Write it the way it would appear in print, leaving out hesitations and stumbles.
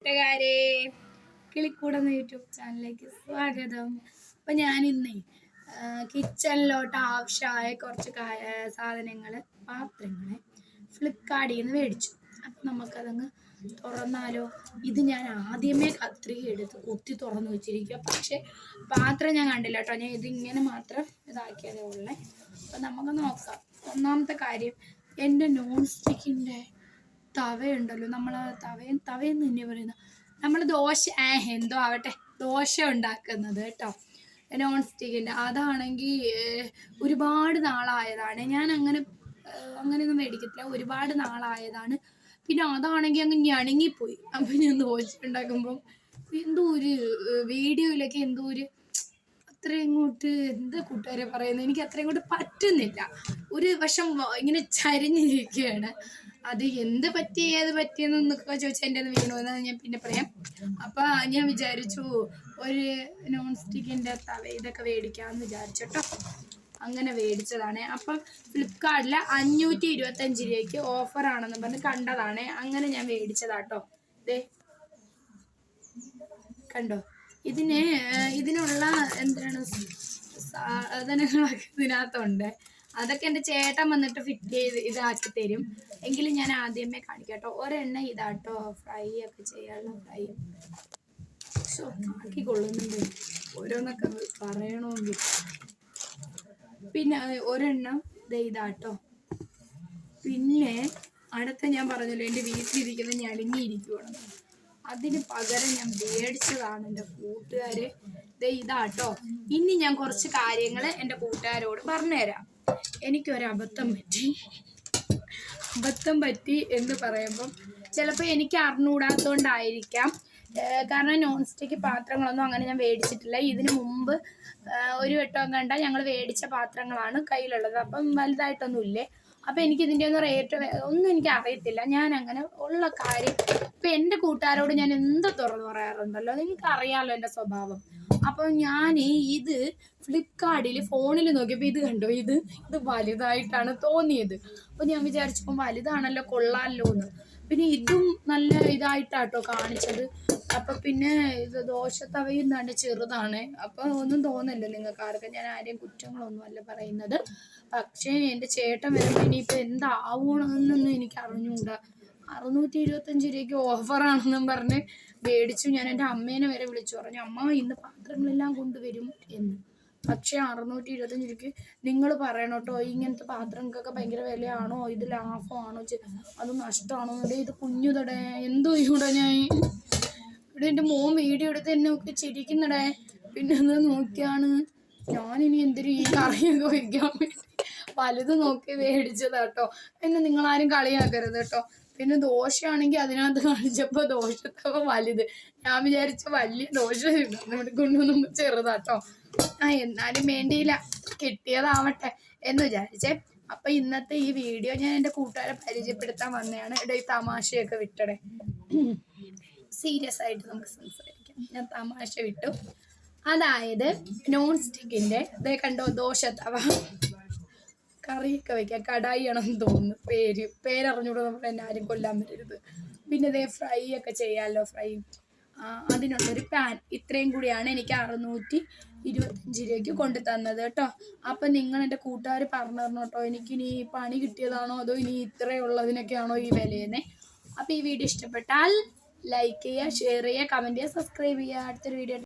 കൂട്ടുകാരെ, കിളിക്കൂടെന്ന യൂട്യൂബ് ചാനലിലേക്ക് സ്വാഗതം. അപ്പം ഞാനിന്നേ കിച്ചണിലോട്ട് ആവശ്യമായ കുറച്ച് സാധനങ്ങൾ, പാത്രങ്ങൾ ഫ്ലിപ്കാർട്ടിൽ നിന്ന് മേടിച്ചു. അപ്പം നമുക്കതങ്ങ് തുറന്നാലോ? ഇത് ഞാൻ ആദ്യമേ കത്രിക എടുത്ത് കുത്തി തുറന്ന് വെച്ചിരിക്കുക. പക്ഷേ പാത്രം ഞാൻ കണ്ടില്ല കേട്ടോ. ഞാൻ ഇതിങ്ങനെ മാത്രം ഇതാക്കിയതേ ഉള്ളേ. അപ്പം നമുക്ക് നോക്കാം. ഒന്നാമത്തെ കാര്യം, എൻ്റെ നോൺ സ്റ്റിക്കിൻ്റെ തവയുണ്ടല്ലോ, നമ്മൾ തവയെന്ന് തന്നെ പറയുന്നത്, നമ്മൾ ദോശ എന്തോ ആവട്ടെ ദോശ ഉണ്ടാക്കുന്നത് കേട്ടോ, നോൺ സ്റ്റിക്കിൻ്റെ. അതാണെങ്കിൽ ഒരുപാട് നാളായതാണ്. ഞാൻ അങ്ങനെയൊന്നും മേടിക്കത്തില്ല, ഒരുപാട് നാളായതാണ്. പിന്നെ അതാണെങ്കിൽ അങ്ങ് ഞണങ്ങിപ്പോയി. അപ്പം ഞാൻ ദോശ ഉണ്ടാക്കുമ്പോൾ എന്തോ ഒരു വീഡിയോയിലൊക്കെ എന്തോ ഒരു അത്രയും ഇങ്ങോട്ട് എന്താ കൂട്ടുകാരെ പറയുന്നത്, എനിക്ക് അത്രയും ഇങ്ങോട്ട് പറ്റുന്നില്ല. ഒരു വശം ഇങ്ങനെ ചരിഞ്ഞിരിക്കുകയാണ്. അത് എന്ത് പറ്റി ഏത് പറ്റിയെന്നൊക്കെ ചോദിച്ചാൽ എൻ്റെ അത് വീണുവെന്ന് ഞാൻ പിന്നെ പറയാം. അപ്പം ഞാൻ വിചാരിച്ചു ഒരു നോൺ സ്റ്റിക്കിൻ്റെ തവ ഇതൊക്കെ മേടിക്കാമെന്ന് വിചാരിച്ചോട്ടോ. അങ്ങനെ മേടിച്ചതാണ്. അപ്പം ഫ്ലിപ്കാർട്ടിൽ 525 രൂപയ്ക്ക് ഓഫറാണെന്ന് പറഞ്ഞ് കണ്ടതാണ്. അങ്ങനെ ഞാൻ മേടിച്ചതാട്ടോ. കണ്ടോ, ഇതിനുള്ള എന്താണ് സാധനങ്ങളൊക്കെ ഇതിനകത്തുണ്ട്. അതൊക്കെ എൻ്റെ ചേട്ടൻ വന്നിട്ട് ഫിറ്റ് ചെയ്ത് ഇതാക്കി തരും. എങ്കിലും ഞാൻ ആദ്യമേ കാണിക്കാട്ടോ. ഒരെണ്ണ ഇതാട്ടോ, ഫ്രൈ ഒക്കെ ചെയ്യാനുള്ള ഫ്രൈ ആക്കിക്കൊള്ളുന്നുണ്ട് ഓരോന്നൊക്കെ പറയണമെങ്കിൽ. പിന്നെ ഒരെണ്ണം ഇതാട്ടോ. പിന്നെ അടുത്ത ഞാൻ പറഞ്ഞല്ലോ എൻ്റെ വീട്ടിലിരിക്കുന്ന ഞടുങ്ങിയിരിക്കുവാണ്. അതിന് പകരം ഞാൻ മേടിച്ചതാണ് എൻ്റെ കൂട്ടുകാരെ. ഇതാട്ടോ. ഇനി ഞാൻ കുറച്ച് കാര്യങ്ങൾ എൻ്റെ കൂട്ടുകാരോട് പറഞ്ഞുതരാം. എനിക്കൊരബദ്ധം പറ്റി എന്ന് പറയുമ്പം ചിലപ്പോൾ എനിക്ക് അറിഞ്ഞുകൂടാത്തതുകൊണ്ടായിരിക്കാം. കാരണം നോൺ സ്റ്റിക്ക് പാത്രങ്ങളൊന്നും അങ്ങനെ ഞാൻ മേടിച്ചിട്ടില്ല. ഇതിന് മുമ്പ് ഒരു വട്ടം കണ്ട ഞങ്ങൾ മേടിച്ച പാത്രങ്ങളാണ് കയ്യിലുള്ളത്. അപ്പം വലുതായിട്ടൊന്നും ഇല്ലേ. അപ്പം എനിക്കിതിൻ്റെ ഒന്നും റേറ്റ് ഒന്നും എനിക്ക് അറിയത്തില്ല. ഞാൻ അങ്ങനെ ഉള്ള കാര്യം ഇപ്പം എൻ്റെ കൂട്ടുകാരോട് ഞാൻ എന്ത് തുറന്നു പറയാറുണ്ടല്ലോ, നിങ്ങൾക്ക് അറിയാമല്ലോ എൻ്റെ സ്വഭാവം. അപ്പം ഞാൻ ഇത് ഫ്ലിപ്കാർട്ടിൽ ഫോണിൽ നോക്കിയപ്പോൾ ഇത് കണ്ടോ, ഇത് വലുതായിട്ടാണ് തോന്നിയത്. അപ്പോൾ ഞാൻ വിചാരിച്ചപ്പോൾ വലുതാണല്ലോ, കൊള്ളാമല്ലോ എന്ന്. പിന്നെ ഇതും നല്ല ഇതായിട്ടാട്ടോ കാണിച്ചത്. അപ്പം പിന്നെ ഇത് ദോശത്തവയും തന്നെ ചെറുതാണ്. അപ്പം ഒന്നും തോന്നില്ല നിങ്ങൾക്ക് ആർക്കും. ഞാൻ ആരെയും കുറ്റങ്ങളൊന്നും അല്ല പറയുന്നത്. പക്ഷേ എൻ്റെ ചേട്ടൻ വരുമ്പോൾ ഇനിയിപ്പോൾ എന്താവണമെന്നൊന്നും എനിക്ക് അറിഞ്ഞുകൂടാ. 625 രൂപയ്ക്ക് ഓഫറാണെന്നും പറഞ്ഞ് മേടിച്ചു. ഞാൻ എൻ്റെ അമ്മേനെ വരെ വിളിച്ചു പറഞ്ഞു, അമ്മ ഇന്ന് പാത്രങ്ങളെല്ലാം കൊണ്ടുവരും എന്ന്. പക്ഷേ 625 രൂപയ്ക്ക് നിങ്ങൾ പറയണം കേട്ടോ, ഇങ്ങനത്തെ പാത്രങ്ങൾക്കൊക്കെ ഭയങ്കര വിലയാണോ, ഇത് ലാഭമാണോ, അത് നഷ്ടമാണോ? ഇത് കുഞ്ഞുതടേ, എന്തോ ഇവിടെ ഞാൻ ഇവിടെ എൻ്റെ മോൻ വീഡിയോ എടുത്ത് എന്നെ ഒക്കെ ചിരിക്കുന്നടേ. പിന്നെ എന്താ നോക്കിയാണ് ഞാനിനി എന്തിനും ഈ കറിയൊക്കെ വയ്ക്കാൻ വേണ്ടി വലുത് നോക്കി മേടിച്ചതാട്ടോ. എന്നെ നിങ്ങളാരും കളിയാക്കരുത് കേട്ടോ. പിന്നെ ദോശയാണെങ്കിൽ അതിനകത്ത് കാണിച്ചപ്പോൾ ദോശത്തവ വലുത്. ഞാൻ വിചാരിച്ച വലിയ ദോശ ഇവിടെ കൊണ്ടുവന്നുമ്പോൾ ചെറുതാട്ടോ. എന്നാലും വേണ്ടിയില്ല, കിട്ടിയതാവട്ടെ എന്ന് വിചാരിച്ചേ. അപ്പം ഇന്നത്തെ ഈ വീഡിയോ ഞാൻ എൻ്റെ കൂട്ടുകാരെ പരിചയപ്പെടുത്താൻ വന്നതാണ്. ഈ തമാശയൊക്കെ വിട്ടടേ, സീരിയസ് ആയിട്ട് നമുക്ക് സംസാരിക്കാം. ഞാൻ തമാശ വിട്ടു. അതായത് നോൺ സ്റ്റിക്കിൻ്റെ കണ്ടോ ദോശത്തവ, കറിയൊക്കെ വയ്ക്കാം. കടായി ആണെന്ന് തോന്നുന്നു പേരറിഞ്ഞൂടെ, നമ്മൾ എന്നെ ആരും കൊല്ലാൻ പറ്റരുത്. പിന്നെ ഫ്രൈ ഒക്കെ ചെയ്യാമല്ലോ, ഫ്രൈ അതിനുള്ളൊരു പാൻ. ഇത്രയും കൂടിയാണ് എനിക്ക് 625 രൂപയ്ക്ക് കൊണ്ടു തന്നത് കേട്ടോ. അപ്പം നിങ്ങൾ എൻ്റെ കൂട്ടുകാർ പറഞ്ഞു തരണം കേട്ടോ, എനിക്കിനി പണി കിട്ടിയതാണോ അതോ ഇനി ഇത്രയുള്ളതിനൊക്കെയാണോ ഈ വിലയെന്നേ. അപ്പോൾ ഈ വീഡിയോ ഇഷ്ടപ്പെട്ടാൽ ലൈക്ക് ചെയ്യുക, ഷെയർ ചെയ്യുക, കമൻറ്റ് ചെയ്യുക, സബ്സ്ക്രൈബ് ചെയ്യുക. അടുത്തൊരു വീഡിയോ